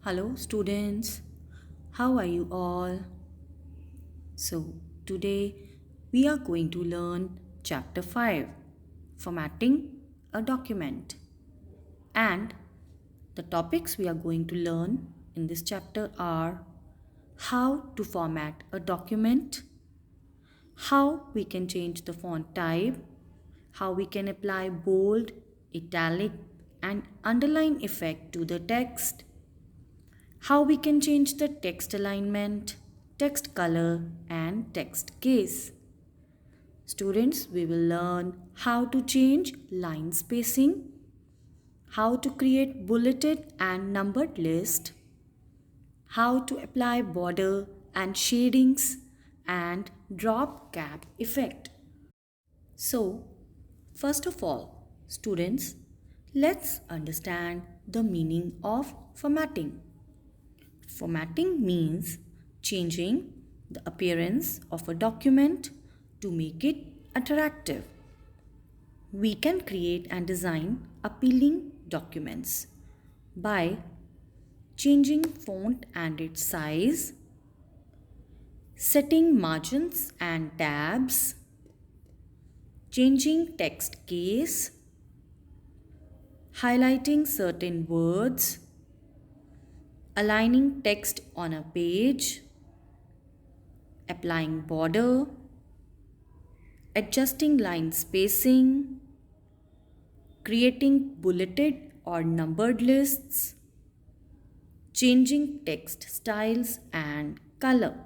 Hello, students. How are you all? So, today we are going to learn Chapter 5 Formatting a Document. And the topics we are going to learn in this chapter are how to format a document, how we can change the font type, how we can apply bold, italic, and underline effect to the text, how we can change the text alignment, text color, and text case. Students, we will learn how to change line spacing, how to create bulleted and numbered list, how to apply border and shadings, and drop cap effect. So, first of all, students, let's understand the meaning of formatting. Formatting means changing the appearance of a document to make it attractive. We can create and design appealing documents by changing font and its size, setting margins and tabs, changing text case, highlighting certain words, aligning text on a page, applying border, adjusting line spacing, creating bulleted or numbered lists, changing text styles and color.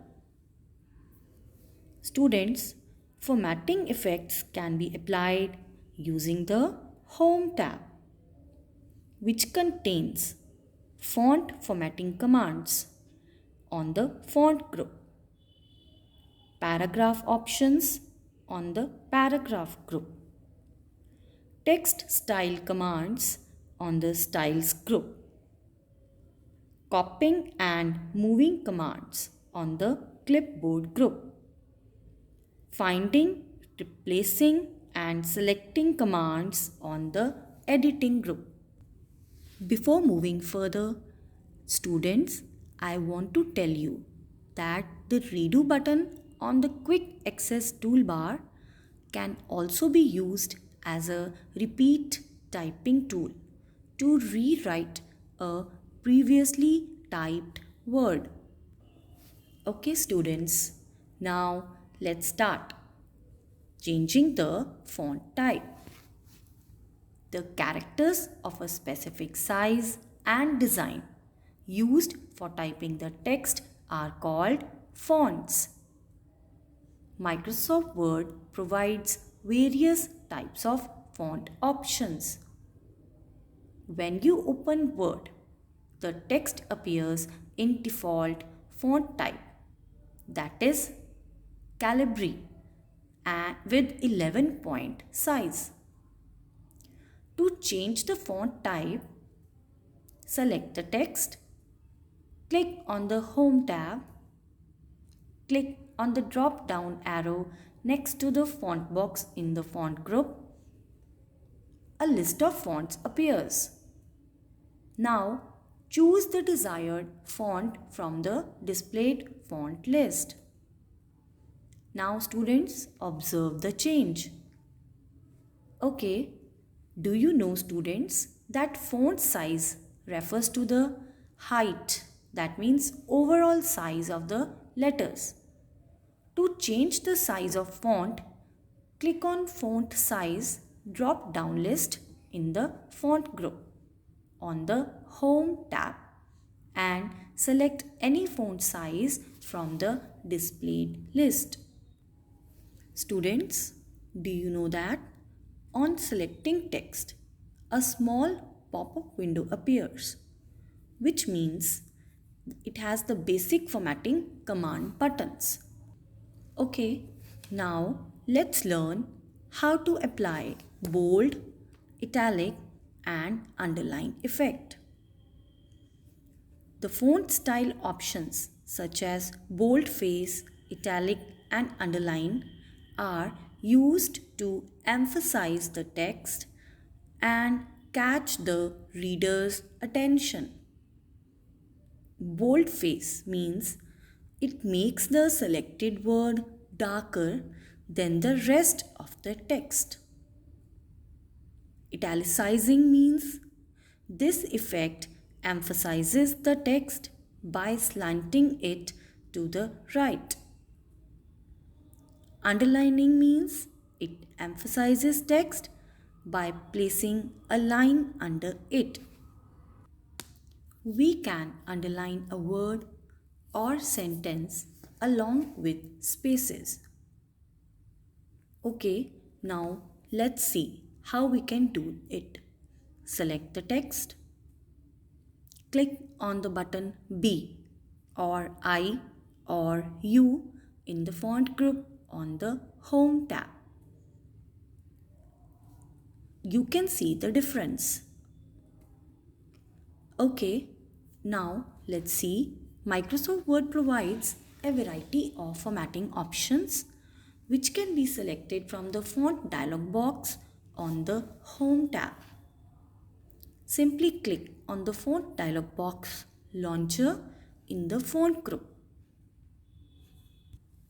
Students, formatting effects can be applied using the Home tab, which contains font formatting commands on the font group, paragraph options on the paragraph group, text style commands on the styles group, copying and moving commands on the clipboard group, finding, replacing and selecting commands on the editing group. Before moving further, students, I want to tell you that the redo button on the quick access toolbar can also be used as a repeat typing tool to rewrite a previously typed word. Okay, students, now let's start. Changing the font type. The characters of a specific size and design used for typing the text are called fonts. Microsoft Word provides various types of font options. When you open Word, the text appears in default font type, that is Calibri, and with 11 point size. To change the font type, select the text, click on the Home tab, click on the drop down arrow next to the font box in the font group. A list of fonts appears. Now choose the desired font from the displayed font list. Now students, observe the change. Okay, do you know students that font size refers to the height, that means overall size of the letters. To change the size of font, click on font size drop down list in the font group on the Home tab and select any font size from the displayed list. Students, do you know that on selecting text, a small pop-up window appears, which means it has the basic formatting command buttons. Okay, now let's learn how to apply bold, italic and underline effect. The font style options such as boldface, italic and underline are used to emphasize the text and catch the reader's attention. Boldface means it makes the selected word darker than the rest of the text. Italicizing means this effect emphasizes the text by slanting it to the right. Underlining means it emphasizes text by placing a line under it. We can underline a word or sentence along with spaces. Okay, now let's see how we can do it. Select the text. Click on the button B or I or U in the font group on the Home tab. You can see the difference. Okay, now let's see. Microsoft Word provides a variety of formatting options which can be selected from the font dialog box on the Home tab. Simply click on the font dialog box launcher in the font group.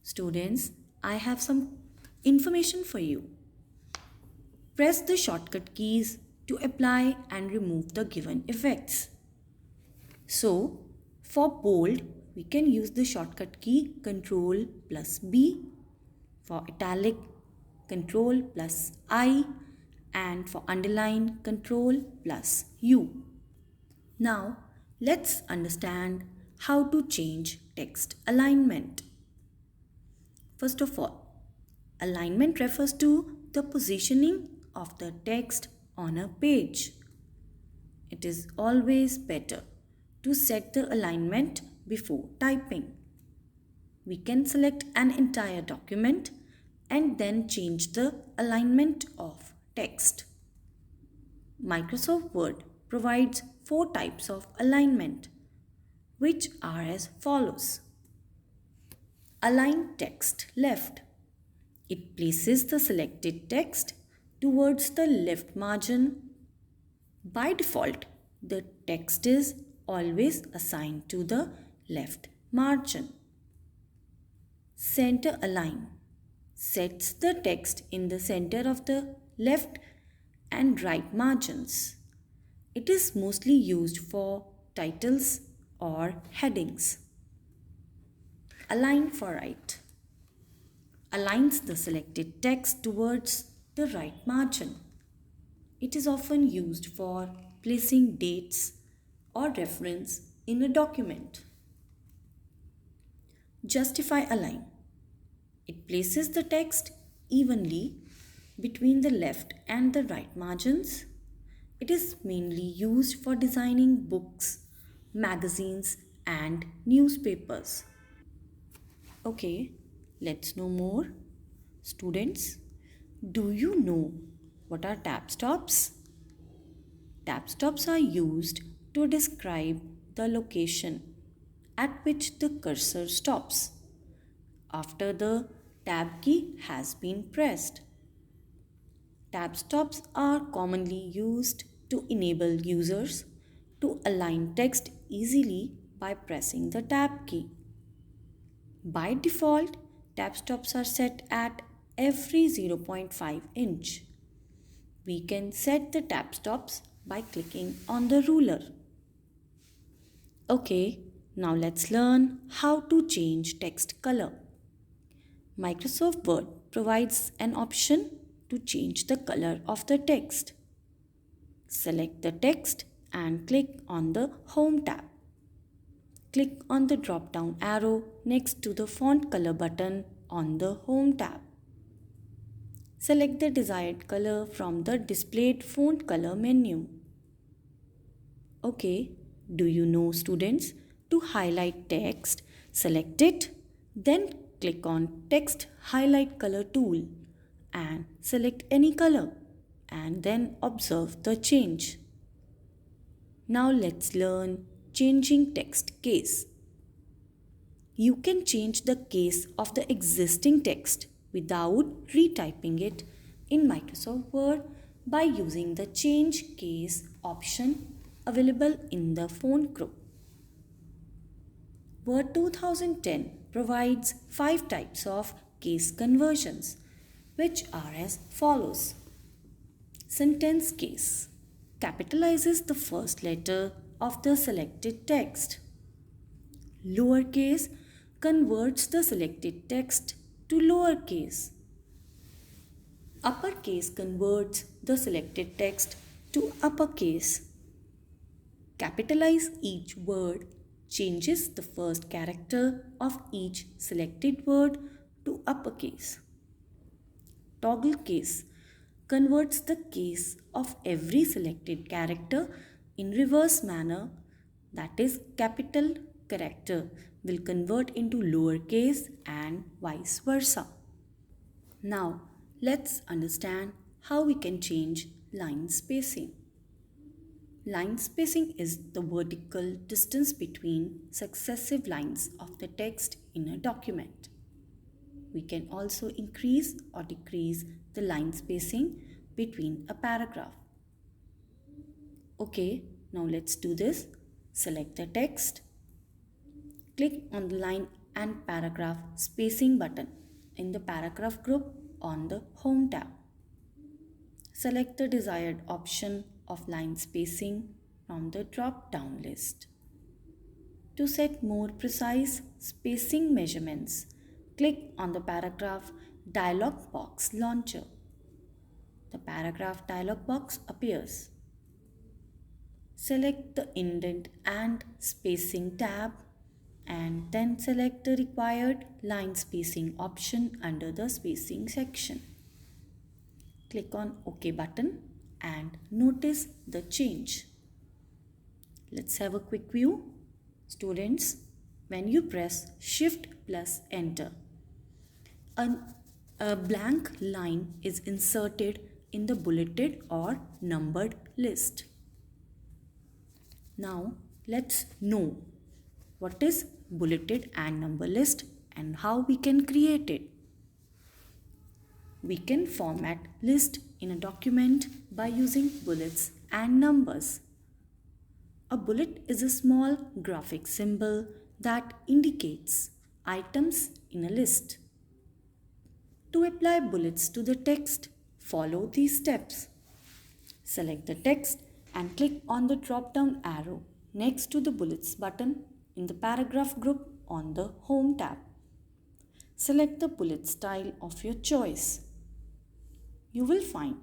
Students, I have some information for you. Press the shortcut keys to apply and remove the given effects. So, for bold, we can use the shortcut key Ctrl plus B. For italic, Ctrl plus I. And for underline, Ctrl plus U. Now, let's understand how to change text alignment. First of all, alignment refers to the positioning of the text on a page. It is always better to set the alignment before typing. We can select an entire document and then change the alignment of text. Microsoft Word provides 4 types of alignment, which are as follows. Align text left. It places the selected text towards the left margin. By default, the text is always assigned to the left margin. Center align sets the text in the center of the left and right margins. It is mostly used for titles or headings. Align for right aligns the selected text towards the right margin. It is often used for placing dates or reference in a document. Justify align. It places the text evenly between the left and the right margins. It is mainly used for designing books, magazines, and newspapers. Okay, let's know more. Students, do you know what are tab stops? Tab stops are used to describe the location at which the cursor stops after the tab key has been pressed. Tab stops are commonly used to enable users to align text easily by pressing the tab key. By default, tab stops are set at every 0.5 inch. We can set the tab stops by clicking on the ruler. Okay, now let's learn how to change text color. Microsoft Word provides an option to change the color of the text. Select the text and click on the Home tab. Click on the drop-down arrow next to the font color button on the Home tab. Select the desired color from the displayed font color menu. Okay, do you know, students, to highlight text, select it, then click on Text Highlight Color tool and select any color and then observe the change. Now let's learn changing text case. You can change the case of the existing text without retyping it in Microsoft Word by using the Change Case option available in the font group. Word 2010 provides 5 types of case conversions, which are as follows. Sentence case capitalizes the first letter of the selected text. Lowercase converts the selected text to lowercase. Uppercase converts the selected text to uppercase. Capitalize each word changes the first character of each selected word to uppercase. Toggle case converts the case of every selected character in reverse manner, that is, capital character will convert into lowercase and vice versa. Now, let's understand how we can change line spacing. Line spacing is the vertical distance between successive lines of the text in a document. We can also increase or decrease the line spacing between a paragraph. Okay, now let's do this. Select the text. Click on the line and paragraph spacing button in the paragraph group on the Home tab. Select the desired option of line spacing from the drop-down list. To set more precise spacing measurements, click on the paragraph dialog box launcher. The paragraph dialog box appears. Select the indent and spacing tab and then select the required line spacing option under the spacing section. Click on OK button and notice the change. Let's have a quick view. Students, when you press Shift plus Enter, a blank line is inserted in the bulleted or numbered list. Now, let's know what is bulleted and number list and how we can create it. We can format list in a document by using bullets and numbers. A bullet is a small graphic symbol that indicates items in a list. To apply bullets to the text, follow these steps. Select the text and click on the drop-down arrow next to the bullets button in the paragraph group on the Home tab. Select the bullet style of your choice. You will find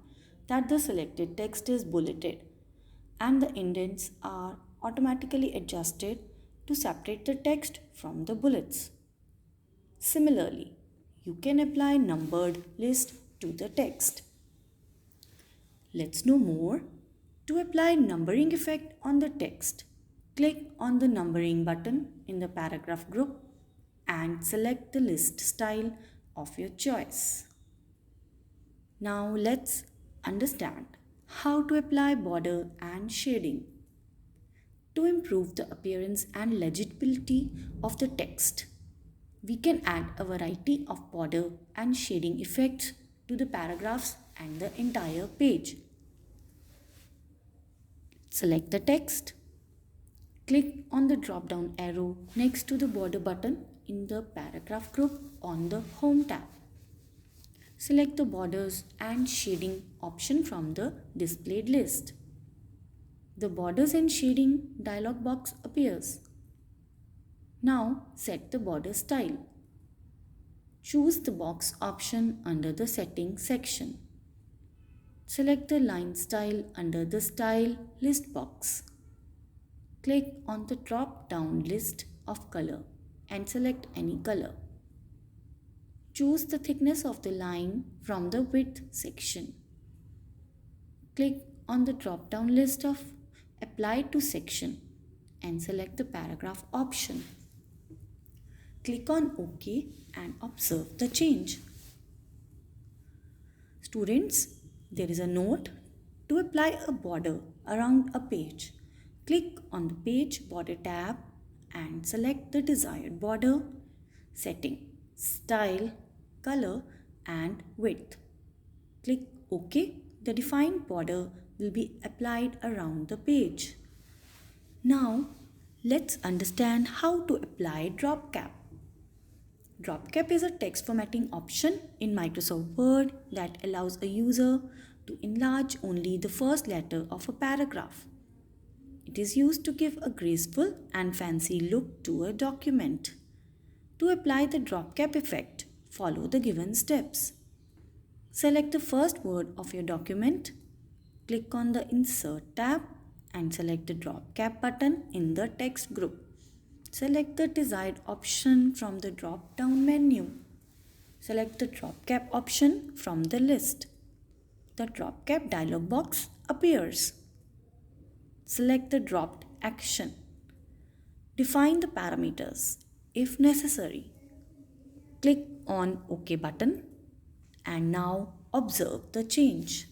that the selected text is bulleted and the indents are automatically adjusted to separate the text from the bullets. Similarly, you can apply numbered list to the text. Let's know more. To apply numbering effect on the text, click on the numbering button in the paragraph group and select the list style of your choice. Now let's understand how to apply border and shading. To improve the appearance and legibility of the text, we can add a variety of border and shading effects to the paragraphs and the entire page. Select the text. Click on the drop-down arrow next to the border button in the paragraph group on the Home tab. Select the borders and shading option from the displayed list. The borders and shading dialog box appears. Now set the border style. Choose the box option under the settings section. Select the line style under the style list box. Click on the drop-down list of color and select any color. Choose the thickness of the line from the width section. Click on the drop-down list of Apply to section and select the paragraph option. Click on OK and observe the change. Students, there is a note. To apply a border around a page, click on the Page Border tab and select the desired border, setting, style, color and width. Click OK. The defined border will be applied around the page. Now, Let's understand how to apply drop cap. Drop cap is a text formatting option in Microsoft Word that allows a user to enlarge only the first letter of a paragraph. It is used to give a graceful and fancy look to a document. To apply the drop cap effect, follow the given steps. Select the first word of your document, click on the Insert tab and select the drop cap button in the text group. Select the desired option from the drop down menu. Select the drop cap option from the list. The drop cap dialog box appears. Select the dropped action. Define the parameters if necessary. Click on OK button and now observe the change.